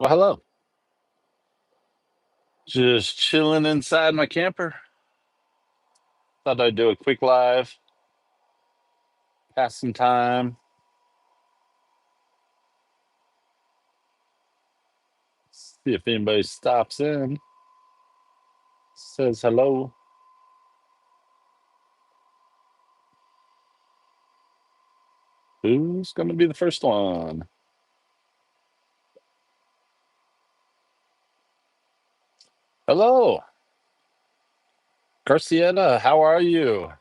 Well, hello. Just chilling inside my camper. Thought I'd do a quick live, pass some time, see if anybody stops in, says hello. Who's going to be the first one? Hello, Garcieta. How are you?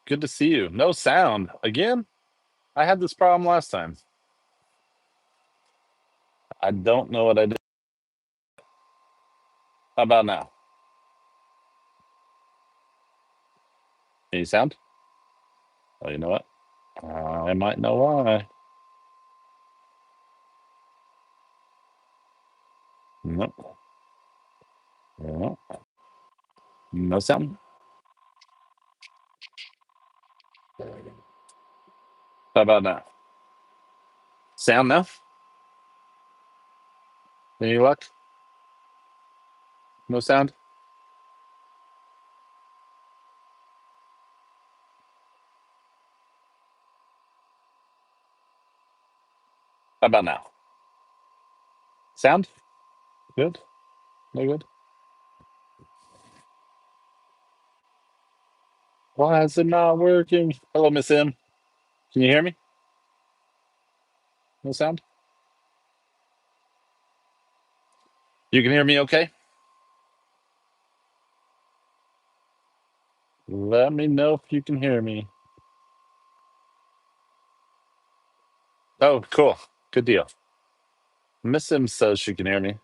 Good to see you. No sound. Again? I had this problem last time. I don't know what I did. How about now? Any sound? Oh, you know what? I might know why. Nope. Nope. No sound. How about now? Sound now? Any luck? No sound? How about now? Sound? Good? No good? Why is it not working? Hello, Miss M. Can you hear me? No sound? You can hear me okay? Let me know if you can hear me. Oh, cool. Good deal. Miss M says she can hear me.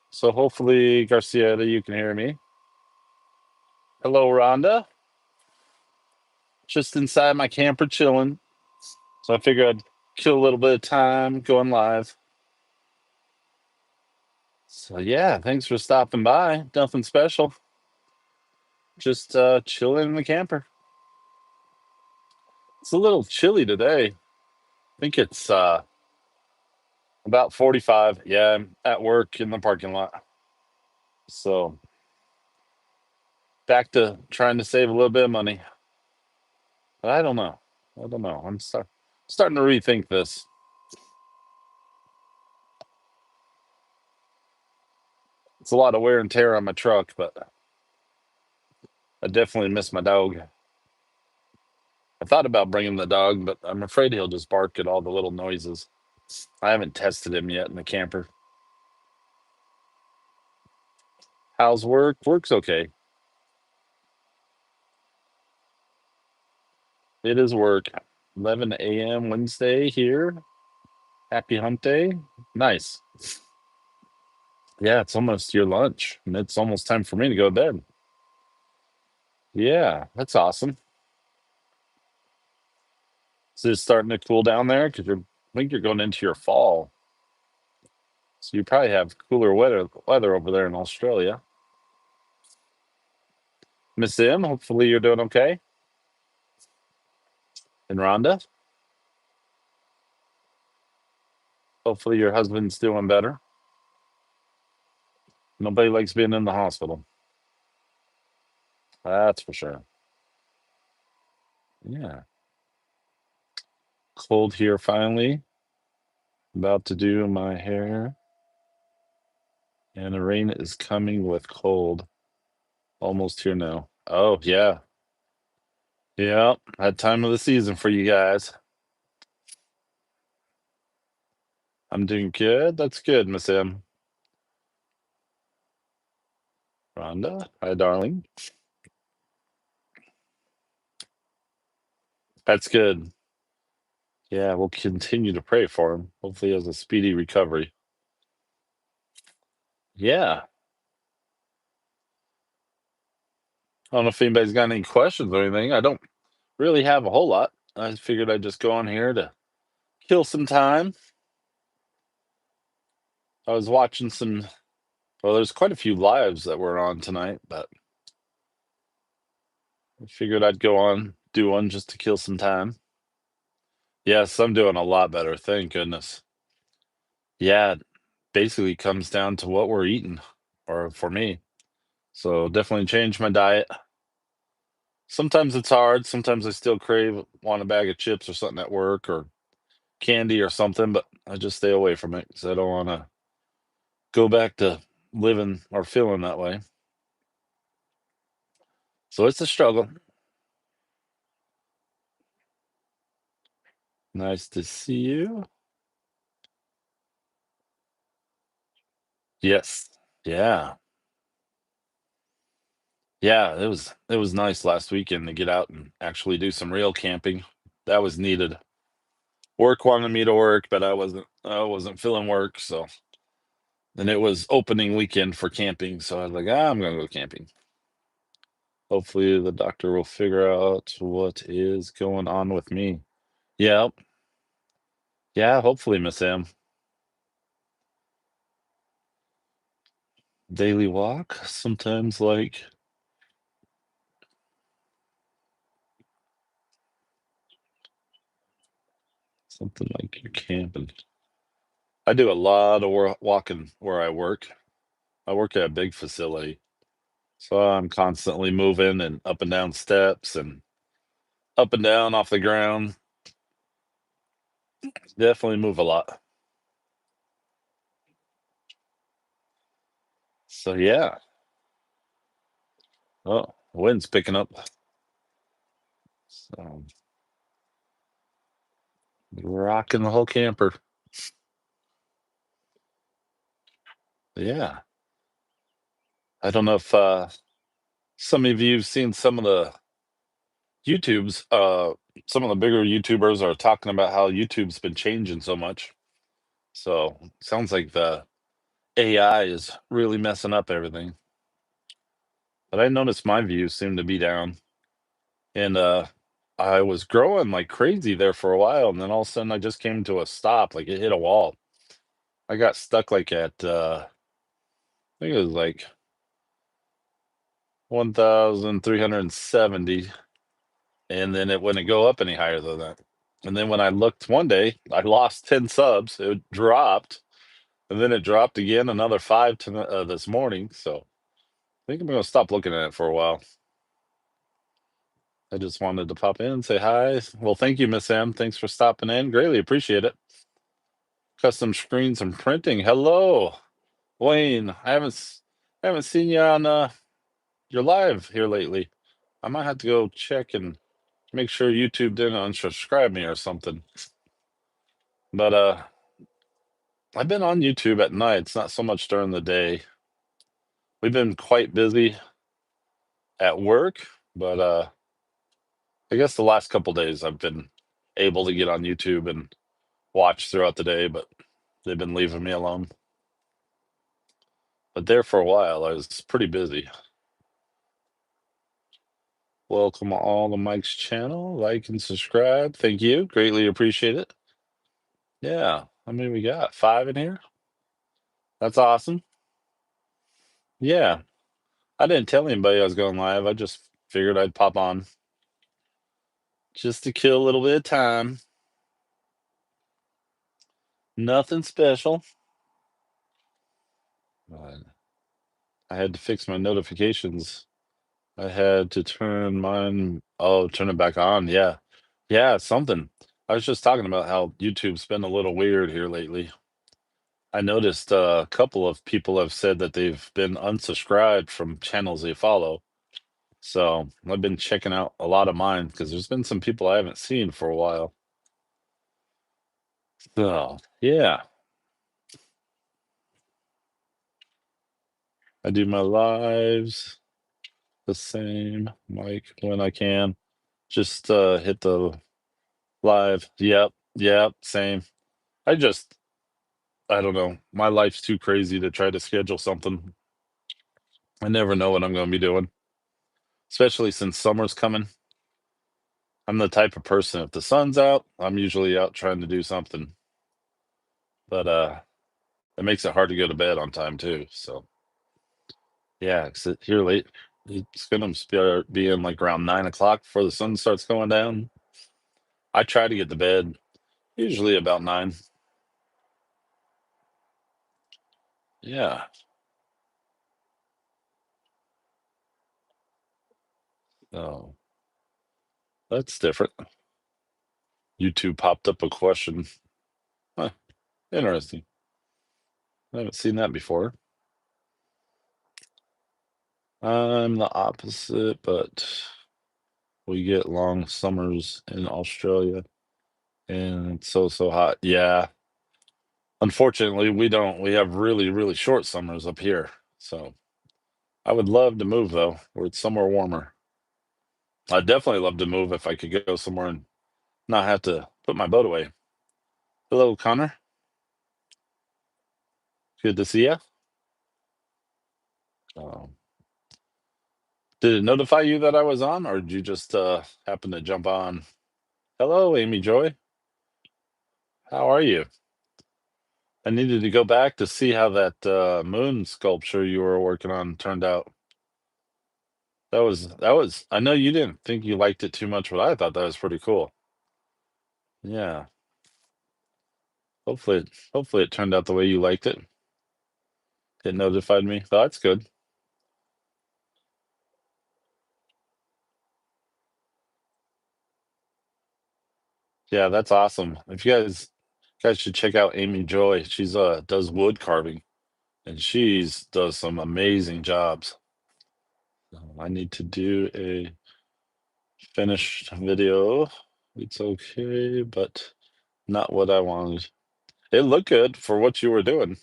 So hopefully, Garcia, you can hear me. Hello, Rhonda. Just inside my camper chilling. So I figured I'd kill a little bit of time going live. So yeah, thanks for stopping by. Nothing special. Just chilling in the camper. It's a little chilly today. I think it's about 45. Yeah, I'm at work in the parking lot. So back to trying to save a little bit of money. But I don't know. I don't know. Starting to rethink this. It's a lot of wear and tear on my truck, but I definitely miss my dog. I thought about bringing the dog, but I'm afraid he'll just bark at all the little noises. I haven't tested him yet in the camper. How's work? Work's okay. It is work. 11 a.m. Wednesday here. Happy hump day. Nice. Yeah, it's almost your lunch, and it's almost time for me to go to bed. Yeah, that's awesome. So it's starting to cool down there because I think you're going into your fall. So you probably have cooler weather over there in Australia. Miss M, hopefully you're doing okay. And Rhonda, hopefully your husband's doing better. Nobody likes being in the hospital. That's for sure. Yeah. Cold here finally. About to do my hair. And the rain is coming with cold. Almost here now. Oh, yeah. Yeah. That time of the season for you guys. I'm doing good. That's good, Miss M. Rhonda, hi, darling. That's good. Yeah, we'll continue to pray for him. Hopefully, he has a speedy recovery. Yeah. I don't know if anybody's got any questions or anything. I don't really have a whole lot. I figured I'd just go on here to kill some time. I was watching well, there's quite a few lives that were on tonight, but I figured I'd go on, do one just to kill some time. Yes, I'm doing a lot better. Thank goodness. Yeah, basically comes down to what we're eating, or for me. So definitely change my diet. Sometimes it's hard. Sometimes I still want a bag of chips or something at work or candy or something, but I just stay away from it because I don't want to go back to living or feeling that way. So it's a struggle. Nice to see you. Yes. Yeah. Yeah, it was nice last weekend to get out and actually do some real camping. That was needed. Work wanted me to work, but I wasn't feeling work, so and it was opening weekend for camping, so I was like, I'm gonna go camping. Hopefully the doctor will figure out what is going on with me. Yeah. Yeah, hopefully, Miss M. Daily walk, sometimes like something like you're camping. I do a lot of walking where I work. I work at a big facility, so I'm constantly moving and up and down steps and up and down off the ground. Definitely move a lot. So yeah. Oh, wind's picking up. So rocking the whole camper. Yeah. I don't know if some of you've seen some of the YouTubes. Some of the bigger YouTubers are talking about how YouTube's been changing so much. So sounds like the AI is really messing up everything. But I noticed my views seem to be down. And I was growing like crazy there for a while, and then all of a sudden I just came to a stop, like it hit a wall. I got stuck like at I think it was like 1,370, and then it wouldn't go up any higher than that. And then when I looked one day, I lost 10 subs. It dropped, and then it dropped again another five to this morning. So I think I'm gonna stop looking at it for a while. I just wanted to pop in and say hi. Well, thank you, Miss M. Thanks for stopping in. Greatly appreciate it. Custom screens and printing. Hello, Wayne. I haven't seen you on your live here lately. I might have to go check and make sure YouTube didn't unsubscribe me or something. But I've been on YouTube at night. It's not so much during the day. We've been quite busy at work, but I guess the last couple days I've been able to get on YouTube and watch throughout the day, but they've been leaving me alone. But there for a while, I was pretty busy. Welcome all to Mike's channel. Like and subscribe. Thank you. Greatly appreciate it. Yeah. How many we got? 5 in here? That's awesome. Yeah. I didn't tell anybody I was going live. I just figured I'd pop on just to kill a little bit of time. Nothing special. I had to fix my notifications. I had to turn it back on. Yeah. Yeah, something. I was just talking about how YouTube's been a little weird here lately. I noticed a couple of people have said that they've been unsubscribed from channels they follow. So I've been checking out a lot of mine because there's been some people I haven't seen for a while. So yeah, I do my lives the same, Mike, when I can. Just hit the live. Yep, yep, same. I just I don't know. My life's too crazy to try to schedule something. I never know what I'm going to be doing, especially since summer's coming. I'm the type of person, if the sun's out, I'm usually out trying to do something. But it makes it hard to go to bed on time too. So yeah, sit here late. It's gonna start being like around 9 o'clock before the sun starts going down. I try to get to bed usually about 9. Yeah. Oh, that's different. YouTube popped up a question. Huh, interesting. I haven't seen that before. I'm the opposite, but we get long summers in Australia and it's so hot. Yeah. Unfortunately, we don't. We have really, really short summers up here. So I would love to move though, where it's somewhere warmer. I'd definitely love to move if I could go somewhere and not have to put my boat away. Hello, Connor. Good to see you. Um, did it notify you that I was on, or did you just happen to jump on? Hello, Amy Joy. How are you? I needed to go back to see how that moon sculpture you were working on turned out. That was. I know you didn't think you liked it too much, but I thought that was pretty cool. Yeah. Hopefully it turned out the way you liked it. It notified me. Oh, that's good. Yeah, that's awesome. If you guys should check out Amy Joy. She's does wood carving and she's does some amazing jobs. I need to do a finished video. It's okay, but not what I wanted. It looked good for what you were doing.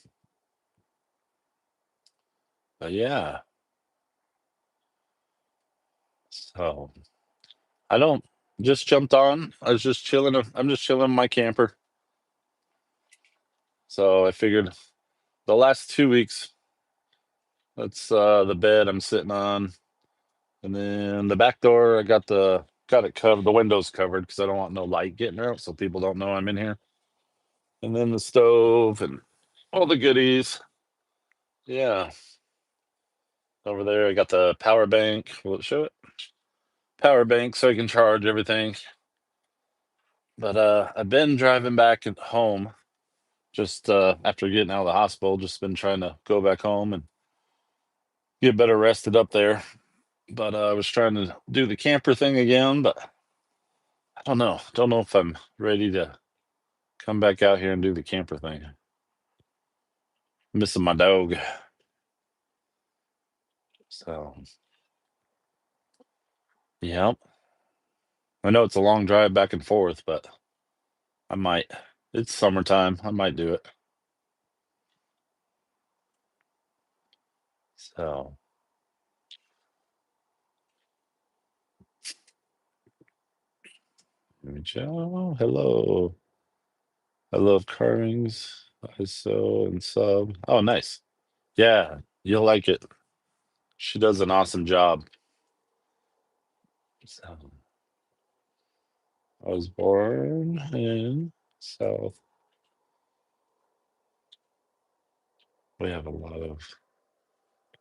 But yeah. So I don't just jumped on. I was just chilling. I'm just chilling in my camper. So I figured the last 2 weeks, that's the bed I'm sitting on. And then the back door, I got it covered, the windows covered because I don't want no light getting out so people don't know I'm in here. And then the stove and all the goodies. Yeah. Over there, I got the power bank. Will it show it? Power bank so I can charge everything. But I've been driving back at home just after getting out of the hospital, just been trying to go back home and get better rested up there. But I was trying to do the camper thing again, but I don't know. Don't know if I'm ready to come back out here and do the camper thing. Missing my dog. So, yeah. I know it's a long drive back and forth, but I might. It's summertime. I might do it. So, let me check. Oh, hello. I love carvings. ISO and sub. Oh, nice. Yeah, you'll like it. She does an awesome job. So, I was born in South. We have a lot of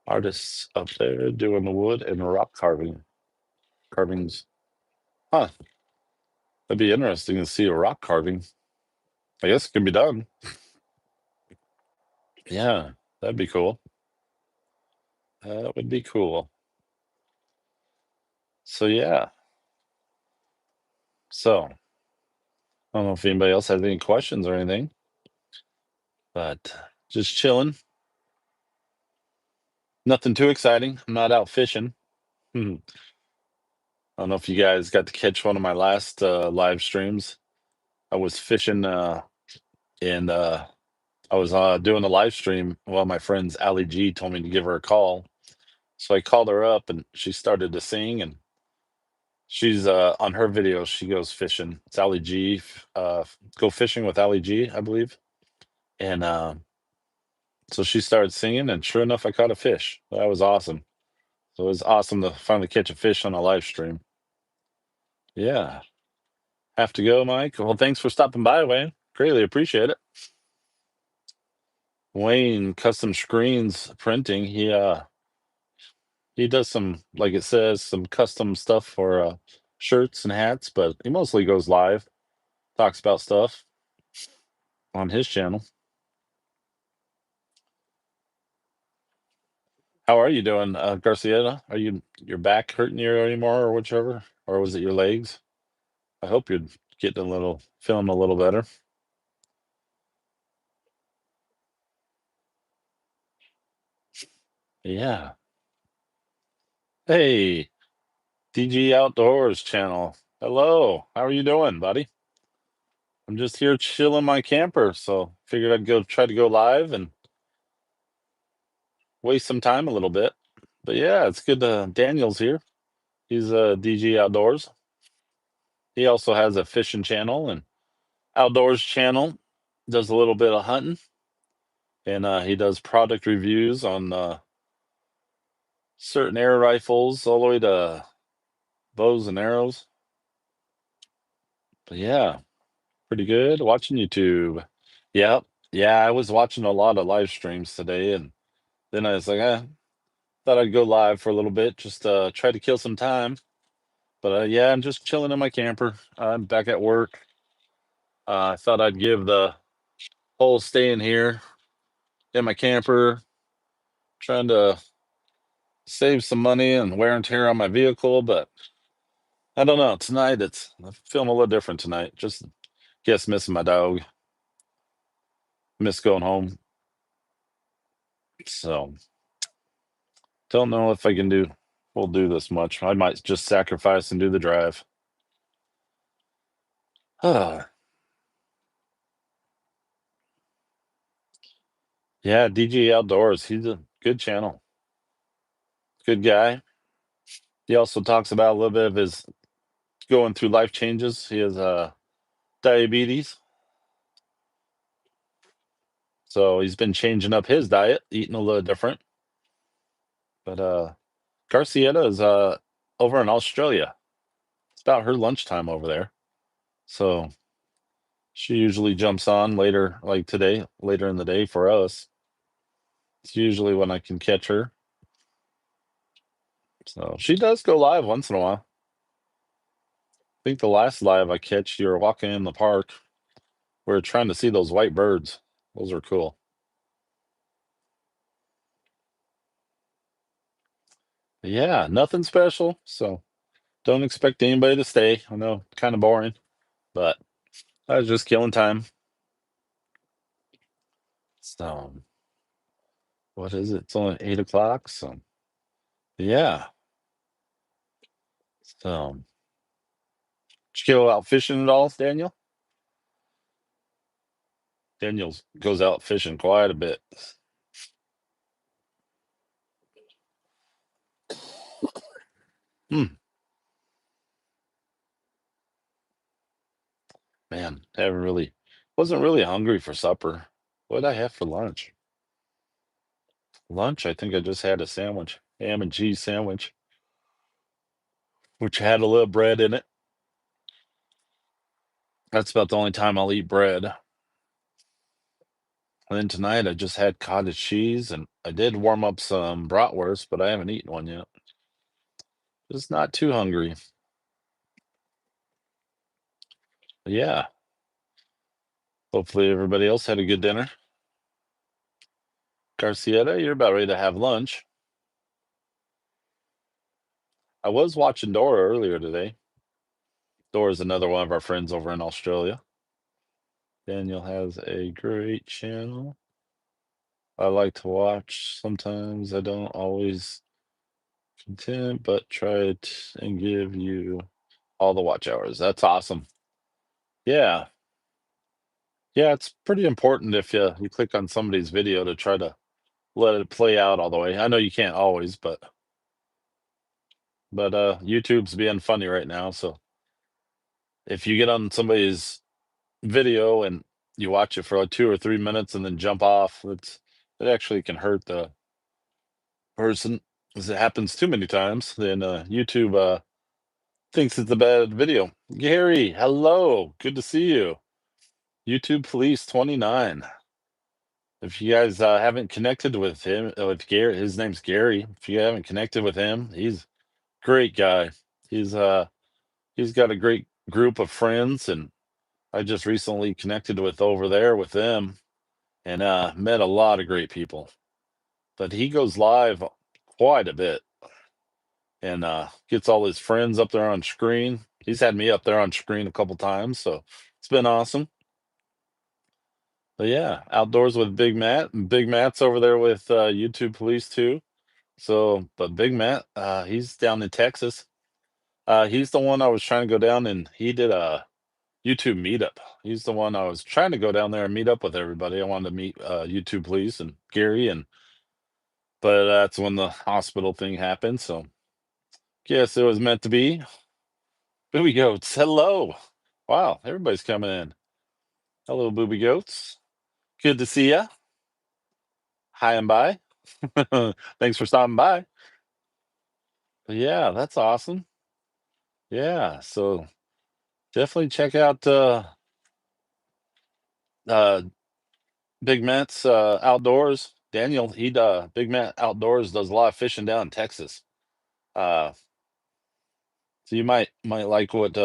artists up there doing the wood and rock carvings. Huh. That'd be interesting to see a rock carving. I guess it can be done. Yeah, that'd be cool. That would be cool. So yeah. So I don't know if anybody else has any questions or anything, but just chilling. Nothing too exciting. I'm not out fishing. Hmm. I don't know if you guys got to catch one of my last live streams. I was fishing and I was doing a live stream while my friend's Ali G told me to give her a call. So I called her up and she started to sing and she's on her videos, she goes fishing. It's Ali G. Go fishing with Ali G, I believe. And so she started singing, and sure enough, I caught a fish. That was awesome. So it was awesome to finally catch a fish on a live stream. Yeah. Have to go, Mike. Well, thanks for stopping by, Wayne. Greatly appreciate it. Wayne Custom Screens Printing. He does some, like it says, some custom stuff for shirts and hats, but he mostly goes live, talks about stuff on his channel. How are you doing, Garcia? Are your back hurting you anymore, or whichever, or was it your legs? I hope you're feeling a little better. Yeah. Hey, DG Outdoors channel. Hello. How are you doing, buddy? I'm just here chilling my camper, so figured I'd go try to go live and waste some time a little bit. But yeah, it's good. Daniel's here. He's DG Outdoors. He also has a fishing channel and outdoors channel. Does a little bit of hunting, and he does product reviews on certain air rifles, all the way to bows and arrows. But yeah, pretty good. Watching YouTube. Yep. Yeah, I was watching a lot of live streams today, and then I was like, thought I'd go live for a little bit, just try to kill some time. But yeah, I'm just chilling in my camper. I'm back at work. I thought I'd give the whole staying here in my camper, trying to save some money and wear and tear on my vehicle. But I don't know. Tonight, I'm feeling a little different tonight. Just guess missing my dog, miss going home. So don't know if I can do. We'll do this much. I might just sacrifice and do the drive. Yeah, DJ Outdoors. He's a good channel. Good guy. He also talks about a little bit of his going through life changes. He has diabetes. So he's been changing up his diet, eating a little different. But Garcietta is over in Australia. It's about her lunchtime over there. So she usually jumps on later, like today, later in the day for us. It's usually when I can catch her. So she does go live once in a while. I think the last live I catch, you were walking in the park. We were trying to see those white birds. Those are cool. Yeah, nothing special. So don't expect anybody to stay. I know, kind of boring, but I was just killing time. So what is it? It's only 8 o'clock. So yeah. So did you go out fishing at all, Daniel? Daniel goes out fishing quite a bit. Hmm. Man, haven't really wasn't really hungry for supper. What did I have for lunch? Lunch, I think I just had a sandwich, ham and cheese sandwich, which had a little bread in it. That's about the only time I'll eat bread. And then tonight I just had cottage cheese, and I did warm up some bratwurst, but I haven't eaten one yet. Just not too hungry. But yeah. Hopefully everybody else had a good dinner. Garcietta, you're about ready to have lunch. I was watching Dora earlier today. Dora's another one of our friends over in Australia. Daniel has a great channel. I like to watch. Sometimes I don't always content, but try it and give you all the watch hours. That's awesome. Yeah. Yeah, it's pretty important if you click on somebody's video to try to let it play out all the way. I know you can't always, but YouTube's being funny right now, so if you get on somebody's video and you watch it for like 2 or 3 minutes and then jump off, it actually can hurt the person. As it happens too many times, then YouTube thinks it's a bad video. Gary, hello, good to see you. YouTube Police 29. If you guys haven't connected with him, with Gary, his name's Gary. If you haven't connected with him, he's a great guy. He's got a great group of friends, and I just recently connected with over there with them and met a lot of great people. But he goes live. quite a bit, and gets all his friends up there on screen. He's had me up there on screen a couple times, so it's been awesome. But yeah, outdoors with Big Matt, and Big Matt's over there with YouTube Police too. So, but Big Matt, he's down in Texas. He's the one I was trying to go down, and he did a YouTube meetup. He's the one I was trying to go down there and meet up with everybody. I wanted to meet YouTube Police and Gary, and but that's when the hospital thing happened. So, guess it was meant to be. Booby Goats, hello. Wow, everybody's coming in. Hello, Booby Goats. Good to see ya. Hi and bye. Thanks for stopping by. But yeah, that's awesome. Yeah, so definitely check out uh Big Matt's outdoors. Daniel, Big Matt Outdoors does a lot of fishing down in Texas. Uh so you might like what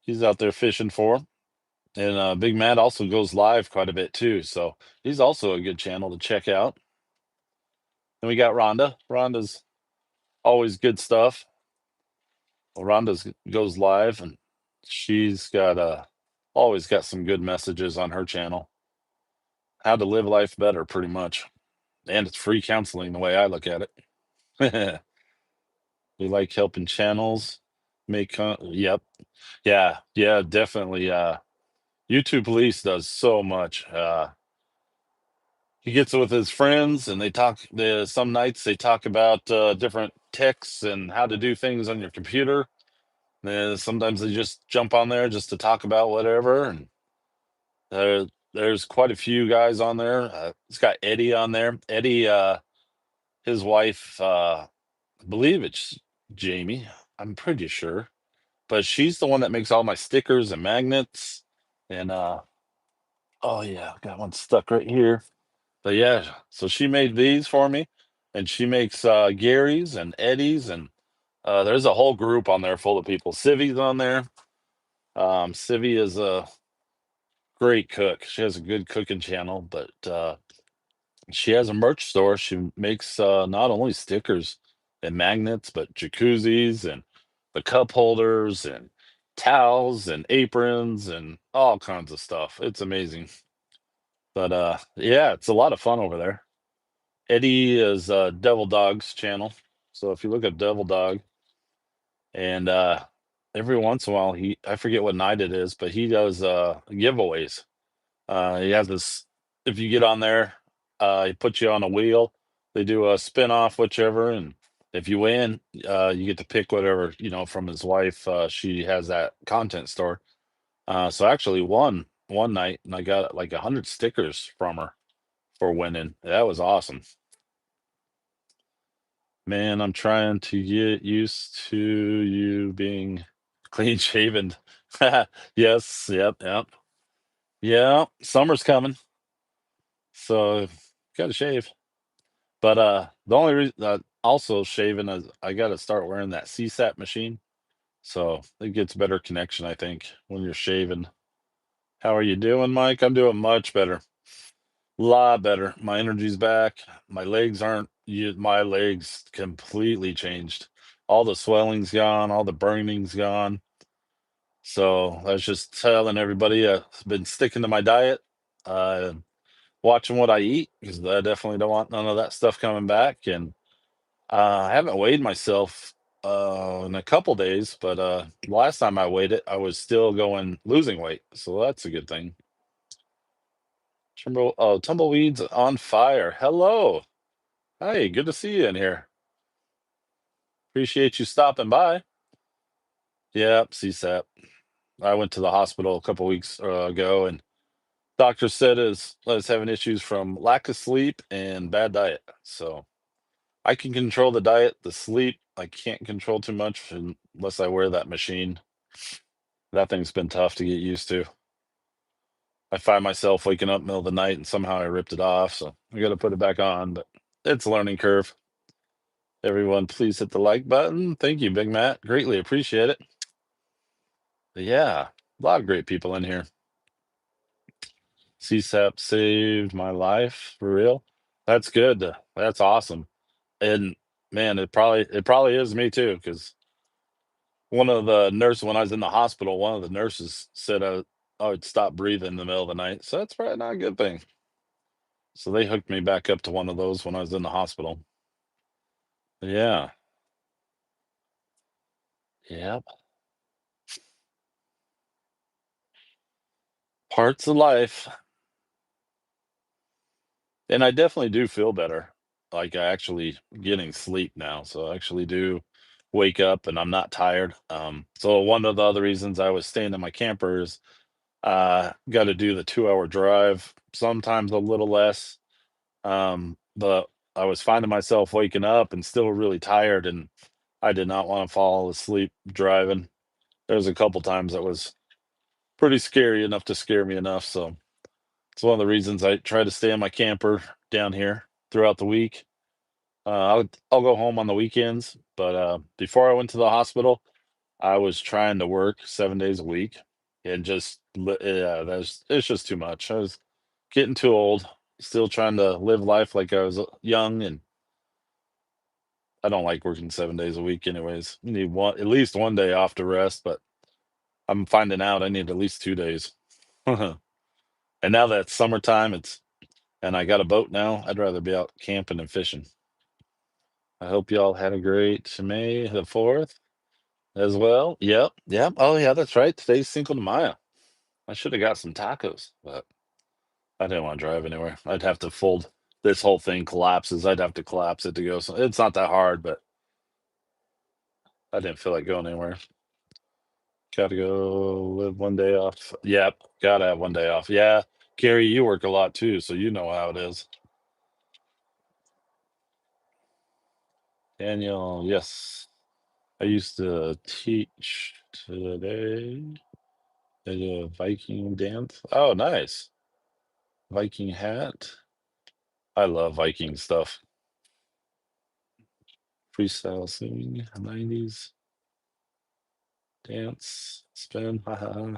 he's out there fishing for. And Big Matt also goes live quite a bit too. So he's also a good channel to check out. And we got Rhonda. Rhonda's always good stuff. Well, Rhonda's goes live, and she's got always got some good messages on her channel. How to live life better, pretty much. And it's free counseling the way I look at it. We like helping channels make yep. Yeah, definitely. YouTube Police does so much. He gets with his friends and they talk some nights they talk about different techs and how to do things on your computer. Sometimes they just jump on there just to talk about whatever, and there's quite a few guys on there. It's got Eddie on there. Eddie, his wife, I believe it's Jamie. I'm pretty sure, but she's the one that makes all my stickers and magnets. And oh yeah, got one stuck right here. But yeah, so she made these for me, and she makes Gary's and Eddie's, and there's a whole group on there full of people. Civi's on there. Civi is a great cook. She has a good cooking channel, but she has a merch store. She makes not only stickers and magnets, but jacuzzis and the cup holders and towels and aprons and all kinds of stuff. It's amazing. But yeah, it's a lot of fun over there. Eddie is Devil Dog's channel. So if you look up Devil Dog, and every once in a while I forget what night it is, but he does giveaways. He has this. If you get on there, he puts you on a wheel. They do a spin off, whichever, and if you win, you get to pick whatever from his wife. She has that content store. So I actually won one night, and I got like 100 stickers from her for winning. That was awesome. Man, I'm trying to get used to you being clean shaven. Yes, yep. Yeah, summer's coming, so gotta shave. But the only reason also shaving is I gotta start wearing that CSAP machine, so it gets better connection, I think, when you're shaving. How are you doing, Mike? I'm doing much better. Lot better. My energy's back. My legs aren't my legs completely changed. All the swelling's gone, all the burning's gone. So I was just telling everybody I've been sticking to my diet, uh, watching what I eat because I definitely don't want none of that stuff coming back. And I haven't weighed myself in a couple days, but last time I weighed it, I was still going losing weight. So that's a good thing. Tumbleweeds on fire. Hello. Hey, good to see you in here. Appreciate you stopping by. Yep, CSAP. I went to the hospital a couple weeks ago, and doctor said is I was having issues from lack of sleep and bad diet. So I can control the diet, the sleep. I can't control too much unless I wear that machine. That thing's been tough to get used to. I find myself waking up middle of the night and somehow I ripped it off, so I got to put it back on. But it's a learning curve. Everyone, please hit the like button. Thank you, Big Matt. Greatly appreciate it. But yeah, a lot of great people in here. CSAP saved my life for real. That's good. That's awesome. And man, it probably is me too, because one of the nurses when I was in the hospital, one of the nurses said I would stop breathing in the middle of the night. So that's probably not a good thing. So they hooked me back up to one of those when I was in the hospital. Yeah. Yep. Parts of life. And I definitely do feel better. Like I actually getting sleep now. So I actually do wake up and I'm not tired. So one of the other reasons I was staying in my camper is got to do the 2 hour drive, sometimes a little less. But I was finding myself waking up and still really tired, and I did not want to fall asleep driving. There's a couple times that was pretty scary enough to scare me enough. So it's one of the reasons I try to stay in my camper down here throughout the week. I'll go home on the weekends, but before I went to the hospital, I was trying to work 7 days a week, and yeah, that's it's just too much. I was getting too old, still trying to live life like I was young, and I don't like working 7 days a week, anyways. You need at least one day off to rest, but I'm finding out I need at least 2 days. And now that it's summertime, and I got a boat now, I'd rather be out camping and fishing. I hope y'all had a great May the 4th as well. Yep, yep. Oh yeah, that's right. Today's Cinco de Mayo. I should have got some tacos, but I didn't want to drive anywhere. I'd have to fold this whole thing collapses. I'd have to collapse it to go. So it's not that hard, but I didn't feel like going anywhere. Gotta go live one day off. Yep, gotta have one day off. Yeah, Gary, you work a lot too, so you know how it is. Daniel, yes. I used to teach today at a Viking dance. Oh, nice. Viking hat. I love Viking stuff. Freestyle singing, 90s dance, spin. Haha.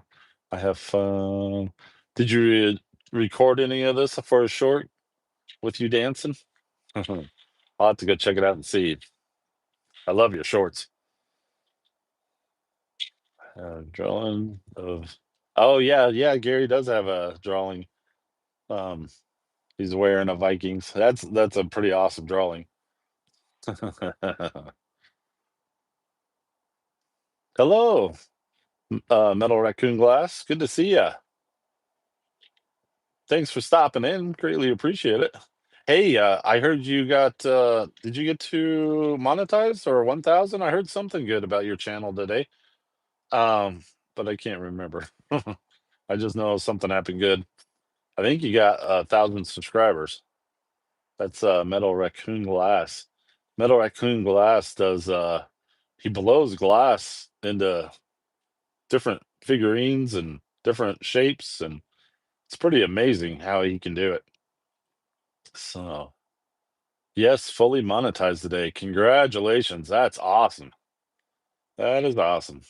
I have fun. Did you record any of this for a short with you dancing? I'll have to go check it out and see. I love your shorts. Drawing of. Oh yeah, yeah. Gary does have a drawing. Um, he's wearing a Vikings. That's a pretty awesome drawing. Hello, Metal Raccoon Glass. Good to see ya. Thanks for stopping in. Greatly appreciate it. Hey, I heard you got. Did you get to monetize or 1,000? I heard something good about your channel today. Um, but I can't remember. I just know something happened good. I think you got 1,000 subscribers. That's Metal Raccoon Glass. Metal Raccoon Glass does he blows glass into different figurines and different shapes, and it's pretty amazing how he can do it. So yes, fully monetized today. Congratulations. That's awesome. That is awesome.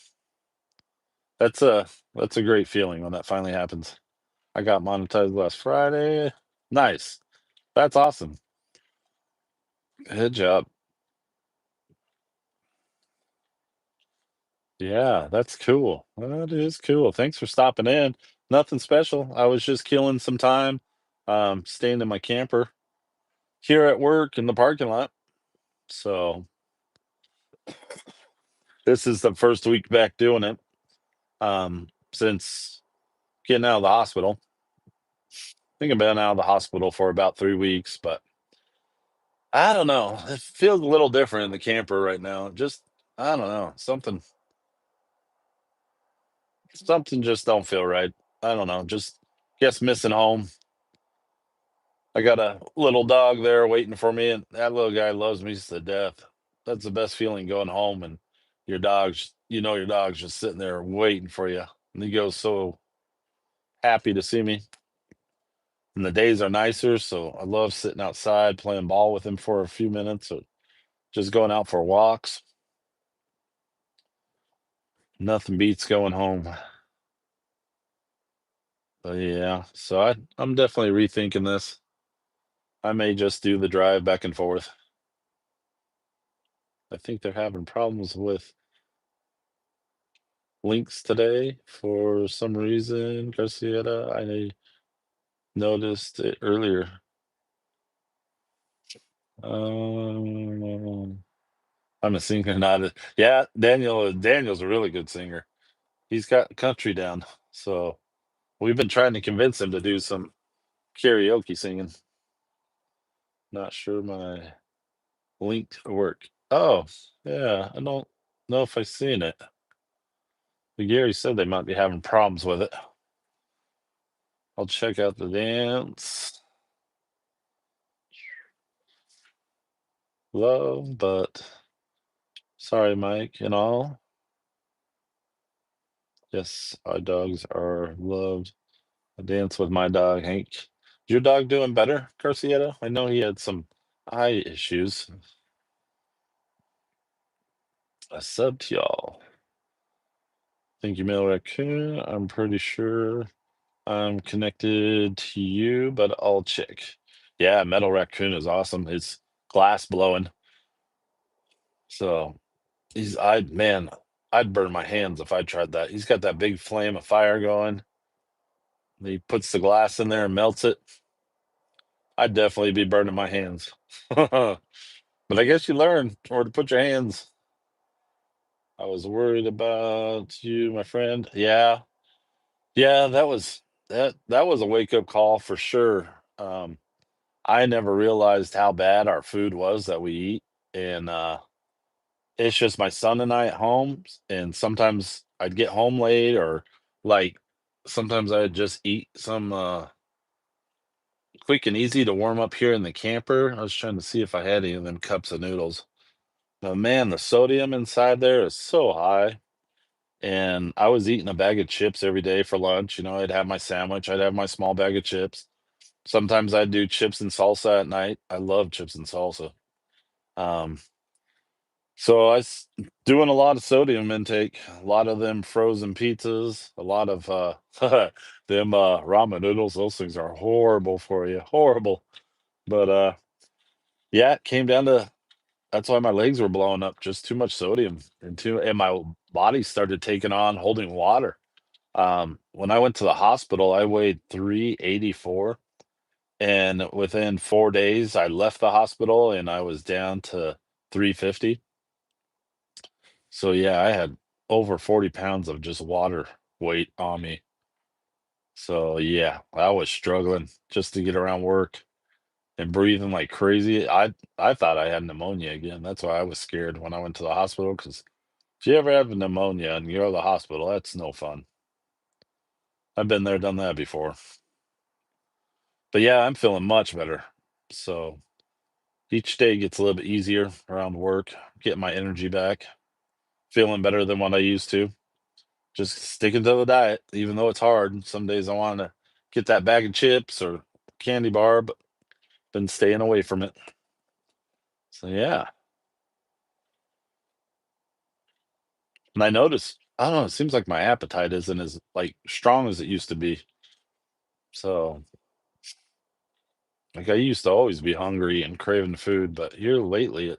That's a that's a great feeling when that finally happens. I got monetized last Friday. Nice. That's awesome. Good job. Yeah, that's cool. That is cool. Thanks for stopping in. Nothing special. I was just killing some time, staying in my camper here at work in the parking lot. So this is the first week back doing it, since getting out of the hospital. I think I've been out of the hospital for about 3 weeks, but I don't know. It feels a little different in the camper right now. Just I don't know. Something just don't feel right. I don't know. Just guess missing home. I got a little dog there waiting for me, and that little guy loves me to death. That's the best feeling going home and your dog's just sitting there waiting for you. And he goes so happy to see me. And the days are nicer, so I love sitting outside playing ball with him for a few minutes or just going out for walks. Nothing beats going home. But yeah, so I'm definitely rethinking this. I may just do the drive back and forth. I think they're having problems with links today for some reason, Garcieta. I noticed it earlier. I'm a singer, not a yeah. Daniel's a really good singer. He's got country down, so we've been trying to convince him to do some karaoke singing. Not sure my link work. Oh, yeah. I don't know if I've seen it. But Gary said they might be having problems with it. I'll check out the dance. Love, but sorry, Mike and all. Yes, our dogs are loved. I dance with my dog, Hank. Is your dog doing better, Garcieta? I know he had some eye issues. I subbed y'all. Thank you, Male Raccoon. I'm pretty sure I'm connected to you, but I'll check. Yeah, Metal Raccoon is awesome. It's glass blowing. So I'd burn my hands if I tried that. He's got that big flame of fire going. He puts the glass in there and melts it. I'd definitely be burning my hands. But I guess you learn where to put your hands. I was worried about you, my friend. Yeah. Yeah, that was a wake-up call for sure. I never realized how bad our food was that we eat. And it's just my son and I at home. And sometimes I'd get home late or like sometimes I'd just eat some quick and easy to warm up here in the camper. I was trying to see if I had any of them cups of noodles. But man, the sodium inside there is so high. And I was eating a bag of chips every day for lunch. I'd have my sandwich, I'd have my small bag of chips. Sometimes I'd do chips and salsa at night. I love chips and salsa. Um, so doing a lot of sodium intake, a lot of them frozen pizzas, a lot of them ramen noodles. Those things are horrible for you, horrible. But yeah, it came down to that's why my legs were blowing up. Just too much sodium and my body started taking on holding water. When I went to the hospital, I weighed 384. And within 4 days, I left the hospital and I was down to 350. So, yeah, I had over 40 pounds of just water weight on me. So, yeah, I was struggling just to get around work and breathing like crazy. I thought I had pneumonia again. That's why I was scared when I went to the hospital because if you ever have pneumonia and you go to the hospital, that's no fun. I've been there, done that before. But yeah, I'm feeling much better. So each day gets a little bit easier around work, getting my energy back, feeling better than what I used to. Just sticking to the diet, even though it's hard. Some days I want to get that bag of chips or candy bar, but been staying away from it. So yeah. And I noticed, I don't know, it seems like my appetite isn't as like strong as it used to be. So like I used to always be hungry and craving food, but here lately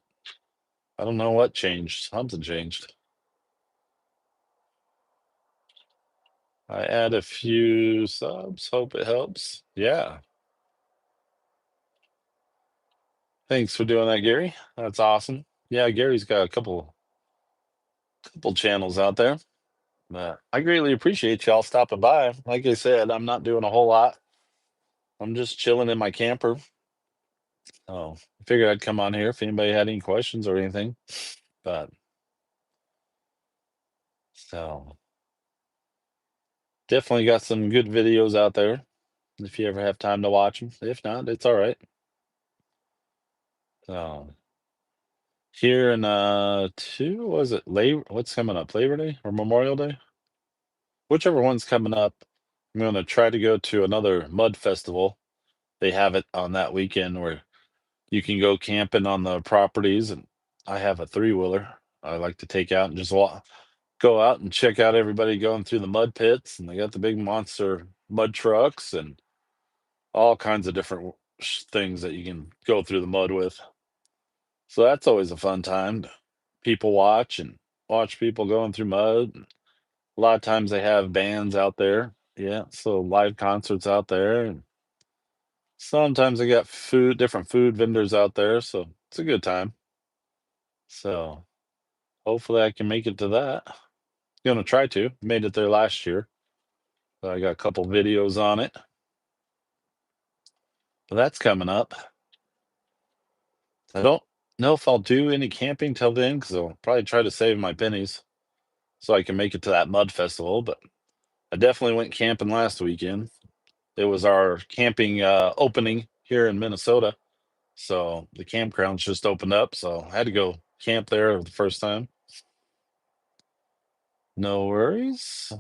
I don't know what changed. Something changed. I add a few subs, hope it helps. Yeah. Thanks for doing that, Gary. That's awesome. Yeah, Gary's got a couple channels out there. But I greatly appreciate y'all stopping by. Like I said, I'm not doing a whole lot. I'm just chilling in my camper. So I figured I'd come on here if anybody had any questions or anything. But so definitely got some good videos out there if you ever have time to watch them. If not, it's all right. So here in was it Labor what's coming up? Labor Day or Memorial Day? Whichever one's coming up, I'm gonna try to go to another mud festival. They have it on that weekend where you can go camping on the properties, and I have a three-wheeler. I like to take out and just go out and check out everybody going through the mud pits, and they got the big monster mud trucks and all kinds of different things that you can go through the mud with. So that's always a fun time. people watch and watch people going through mud. A lot of times they have bands out there. Yeah, so live concerts out there, and sometimes they got different food vendors out there, so it's a good time. So hopefully I can make it to that. Gonna try to. Made it there last year. So I got a couple videos on it. But that's coming up. I don't know if I'll do any camping till then because I'll probably try to save my pennies so I can make it to that mud festival. But I definitely went camping last weekend. It was our camping opening here in Minnesota. So the campgrounds just opened up. So I had to go camp there the first time. No worries.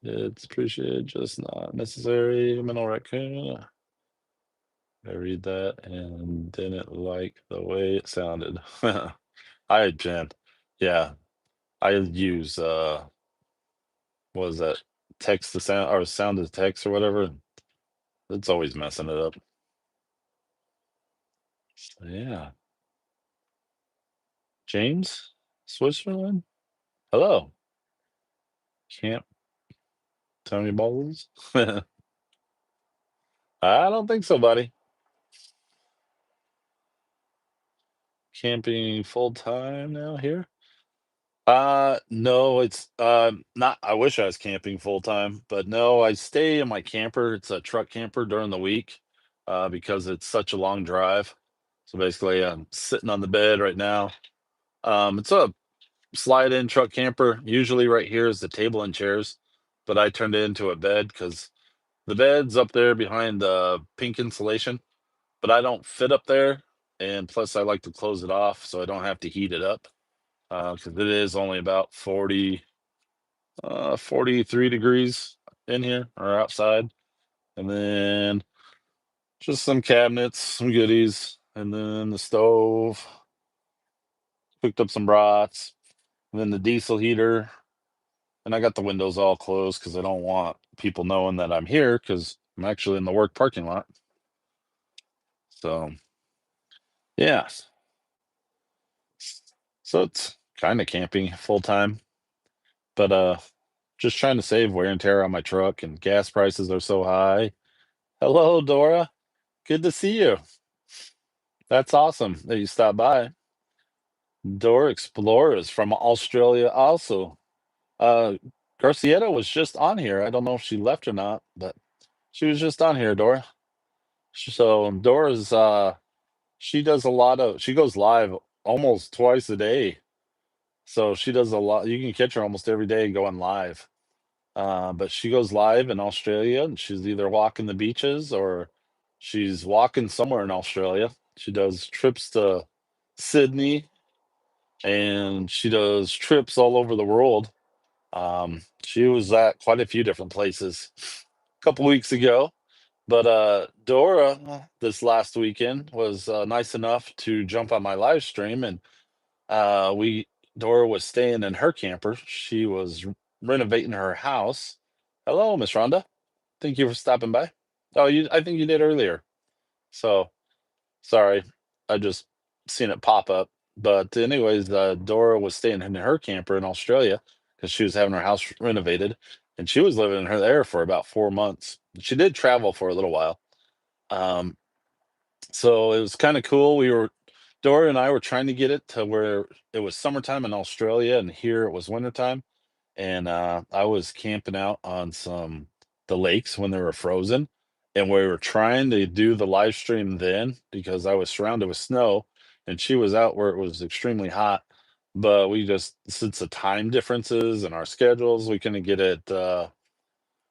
It's appreciated, just not necessary. Mental raccoon. I read that and didn't like the way it sounded. I Jen. Yeah. I use what is that? Text to sound or sound to text or whatever. It's always messing it up. So, yeah. James, Switzerland. Hello. Camp Tony Balls. I don't think so, buddy. Camping full time now here? No, it's not. I wish I was camping full time, but no, I stay in my camper. It's a truck camper during the week, because it's such a long drive. So basically, I'm sitting on the bed right now. It's a slide-in truck camper. Usually, right here is the table and chairs, but I turned it into a bed because the bed's up there behind the pink insulation, but I don't fit up there, and plus, I like to close it off so I don't have to heat it up because it is only about 43 degrees in here or outside. And then just some cabinets, some goodies, and then the stove. Cooked up some brats, and then the diesel heater. And I got the windows all closed because I don't want people knowing that I'm here because I'm actually in the work parking lot. So, yeah. So it's kind of camping full time, but just trying to save wear and tear on my truck, and gas prices are so high. Hello, Dora. Good to see you. That's awesome that you stopped by. Dora Explorers from Australia also. Uh Garcieta was just on here. I don't know if she left or not, but she was just on here, Dora. So Dora's she does a lot of she goes live almost twice a day. So she does a lot. You can catch her almost every day going live. But she goes live in Australia and she's either walking the beaches or she's walking somewhere in Australia. She does trips to Sydney and she does trips all over the world. She was at quite a few different places a couple weeks ago. But Dora, this last weekend, was nice enough to jump on my live stream, and we Dora was staying in her camper. She was renovating her house. Hello, Miss Rhonda. Thank you for stopping by. Oh, I think you did earlier. So sorry, I just seen it pop up. But anyways, Dora was staying in her camper in Australia because she was having her house renovated, and she was living in her there for about 4 months. She did travel for a little while. Um, so it was kind of cool. Dora and I were trying to get it to where it was summertime in Australia, and here it was wintertime. And I was camping out on the lakes when they were frozen, and we were trying to do the live stream then because I was surrounded with snow, and she was out where it was extremely hot. But we just since the time differences and our schedules, we couldn't get it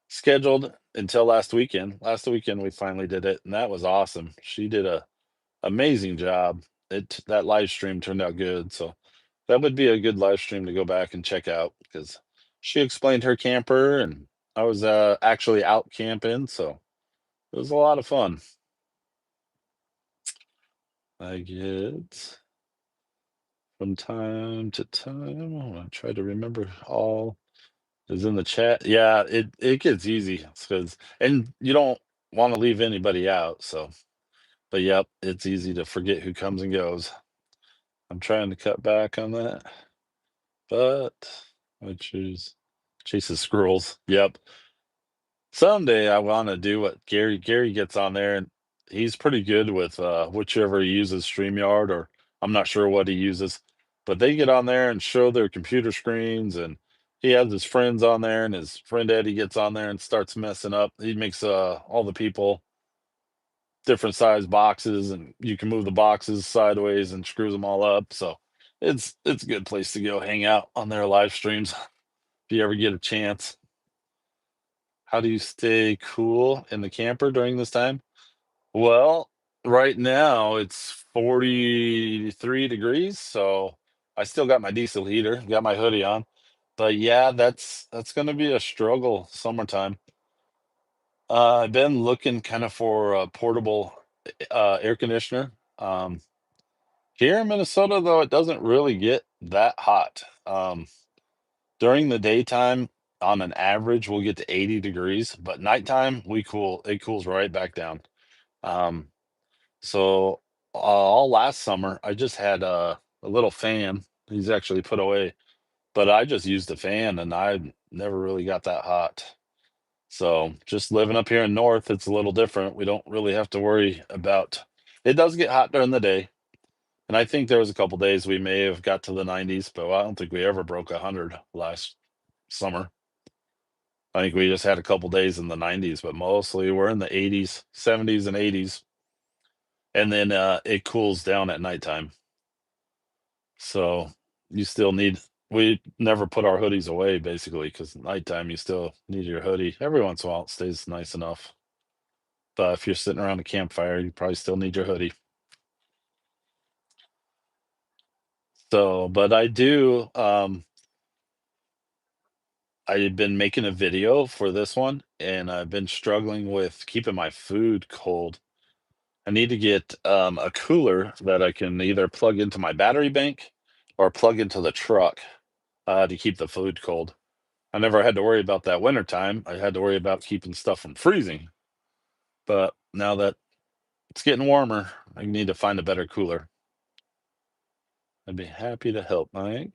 scheduled until last weekend. Last weekend we finally did it, and that was awesome. She did a amazing job. That live stream turned out good, so that would be a good live stream to go back and check out because she explained her camper, and I was actually out camping, so it was a lot of fun. I get from time to time. I try to remember all is in the chat. Yeah, it gets easy because and you don't want to leave anybody out. So, but yep, it's easy to forget who comes and goes. I'm trying to cut back on that, but I choose chases squirrels. Yep. Someday I want to do what Gary gets on there, and he's pretty good with whichever he uses, StreamYard, or I'm not sure what he uses, but they get on there and show their computer screens, and he has his friends on there, and his friend Eddie gets on there and starts messing up. He makes all the people different size boxes, and you can move the boxes sideways and screws them all up. So it's a good place to go hang out on their live streams if you ever get a chance. How do you stay cool in the camper during this time? Well, right now it's 43 degrees, so I still got my diesel heater, got my hoodie on. But yeah, that's gonna be a struggle summertime. I've been looking kind of for a portable air conditioner. Here in Minnesota, though, it doesn't really get that hot. During the daytime, on an average, we'll get to 80 degrees, but nighttime it cools right back down. Um, so all last summer, I just had a little fan. He's actually put away, but I just used the fan, and I never really got that hot. So just living up here in North, it's a little different. We don't really have to worry about. It does get hot during the day, and I think there was a couple days we may have got to the 90s, but I don't think we ever broke 100 last summer. I think we just had a couple days in the 90s, but mostly we're in the 80s, 70s, and 80s, and then it cools down at nighttime. So you still need. We never put our hoodies away basically because nighttime you still need your hoodie. Every once in a while it stays nice enough, but if you're sitting around a campfire, you probably still need your hoodie. So, but I do. I've been making a video for this one, and I've been struggling with keeping my food cold. I need to get a cooler that I can either plug into my battery bank or plug into the truck to keep the food cold. I never had to worry about that wintertime. I had to worry about keeping stuff from freezing. But now that it's getting warmer, I need to find a better cooler. I'd be happy to help, Mike.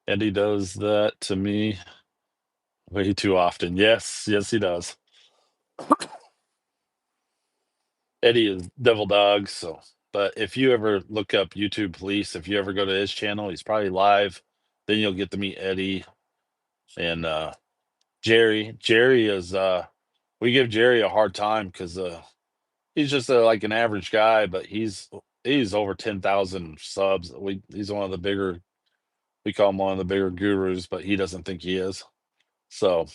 Eddie does that to me way too often. Yes, yes, he does. Eddie is devil dog. So, but if you ever look up YouTube Police, if you ever go to his channel, he's probably live. Then you'll get to meet Eddie and Jerry. Jerry is we give Jerry a hard time because he's just like an average guy, but he's over 10,000 subs. He's one of the bigger. We call him one of the bigger gurus, but he doesn't think he is. So,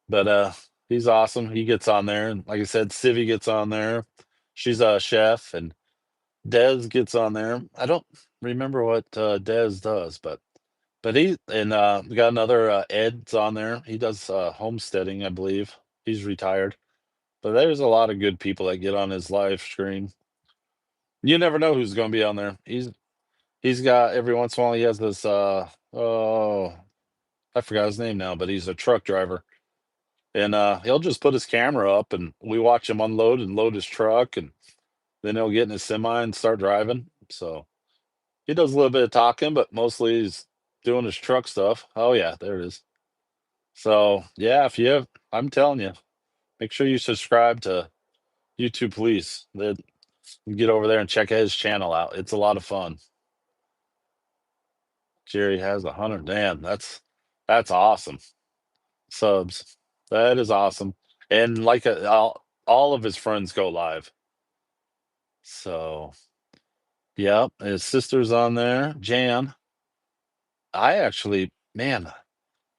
but he's awesome. He gets on there, and like I said, Civi gets on there. She's a chef, and Dez gets on there. I don't remember what Dez does, but we got another Ed's on there. He does homesteading, I believe. He's retired. But there's a lot of good people that get on his live stream. You never know who's going to be on there. He's got every once in a while he has this oh, I forgot his name now, but he's a truck driver. And he'll just put his camera up and we watch him unload and load his truck, and then he'll get in his semi and start driving. So he does a little bit of talking, but mostly he's doing his truck stuff. Oh yeah, there it is. So yeah, if you have, I'm telling you, make sure you subscribe to YouTube Police. Then get over there and check his channel out. It's a lot of fun. Jerry has 100. Damn, that's awesome. Subs. That is awesome. And like all of his friends go live. So yeah, his sister's on there. Jan. I actually, man,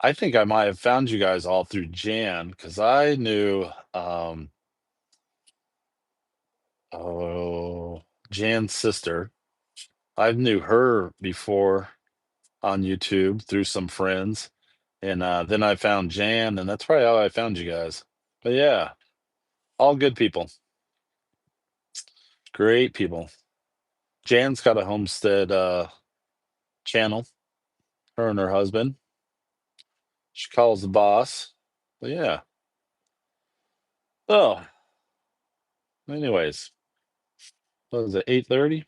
I think I might have found you guys all through Jan because I knew oh Jan's sister. I knew her before on YouTube through some friends. And then I found Jan, and that's probably how I found you guys. But yeah, all good people. Great people. Jan's got a homestead channel, her and her husband. She calls the boss. But yeah. Oh, anyways. What is it, 8:30?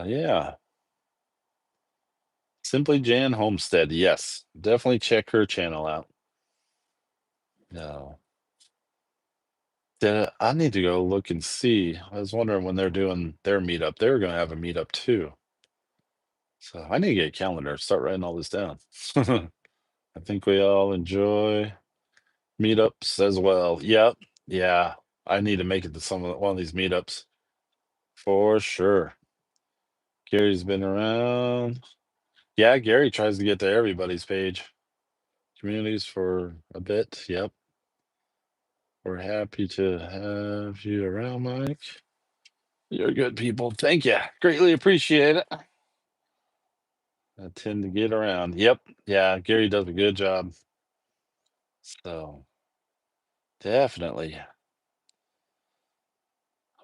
Yeah. Simply Jan Homestead. Yes. Definitely check her channel out. No. I need to go look and see. I was wondering when they're doing their meetup. They were going to have a meetup too. So I need to get a calendar, start writing all this down. I think we all enjoy meetups as well. Yep. Yeah. I need to make it to one of these meetups for sure. Gary's been around. Yeah, Gary tries to get to everybody's page. Communities for a bit. Yep. We're happy to have you around, Mike. You're good people. Thank you. Greatly appreciate it. I tend to get around. Yep. Yeah, Gary does a good job. So definitely.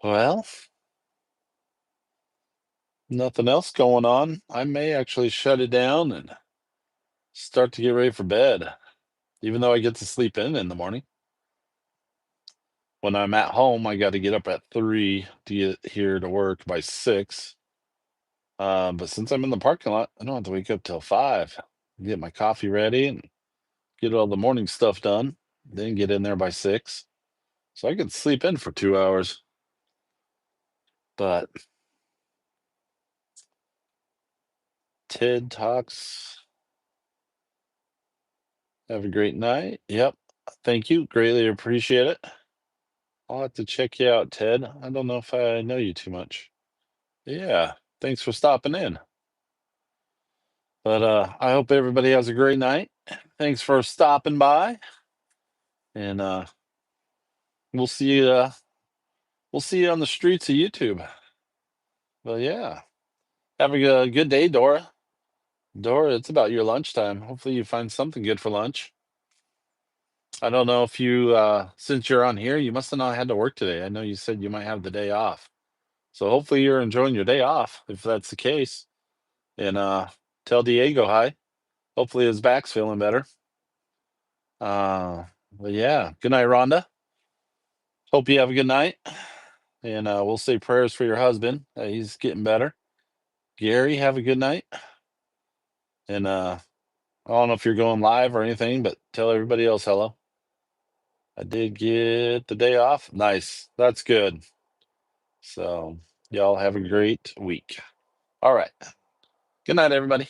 Well, nothing else going on. I may actually shut it down and start to get ready for bed, even though I get to sleep in the morning. When I'm at home, I got to get up at 3 to get here to work by 6. But since I'm in the parking lot, I don't have to wake up till 5. Get my coffee ready and get all the morning stuff done. Then get in there by 6. So I could sleep in for 2 hours. But TED Talks. Have a great night. Yep. Thank you. Greatly appreciate it. I'll have to check you out, Ted. I don't know if I know you too much. Yeah. Thanks for stopping in. But I hope everybody has a great night. Thanks for stopping by. And we'll see you on the streets of YouTube. Well, yeah. Have a good day, Dora. Dora, it's about your lunchtime. Hopefully you find something good for lunch. I don't know if you since you're on here, you must have not had to work today. I know you said you might have the day off. So hopefully you're enjoying your day off, if that's the case. And tell Diego hi. Hopefully his back's feeling better. But yeah, good night, Rhonda. Hope you have a good night. And we'll say prayers for your husband. He's getting better. Gary, have a good night. And I don't know if you're going live or anything, but tell everybody else hello. I did get the day off. Nice. That's good. So y'all have a great week. All right. Good night, everybody.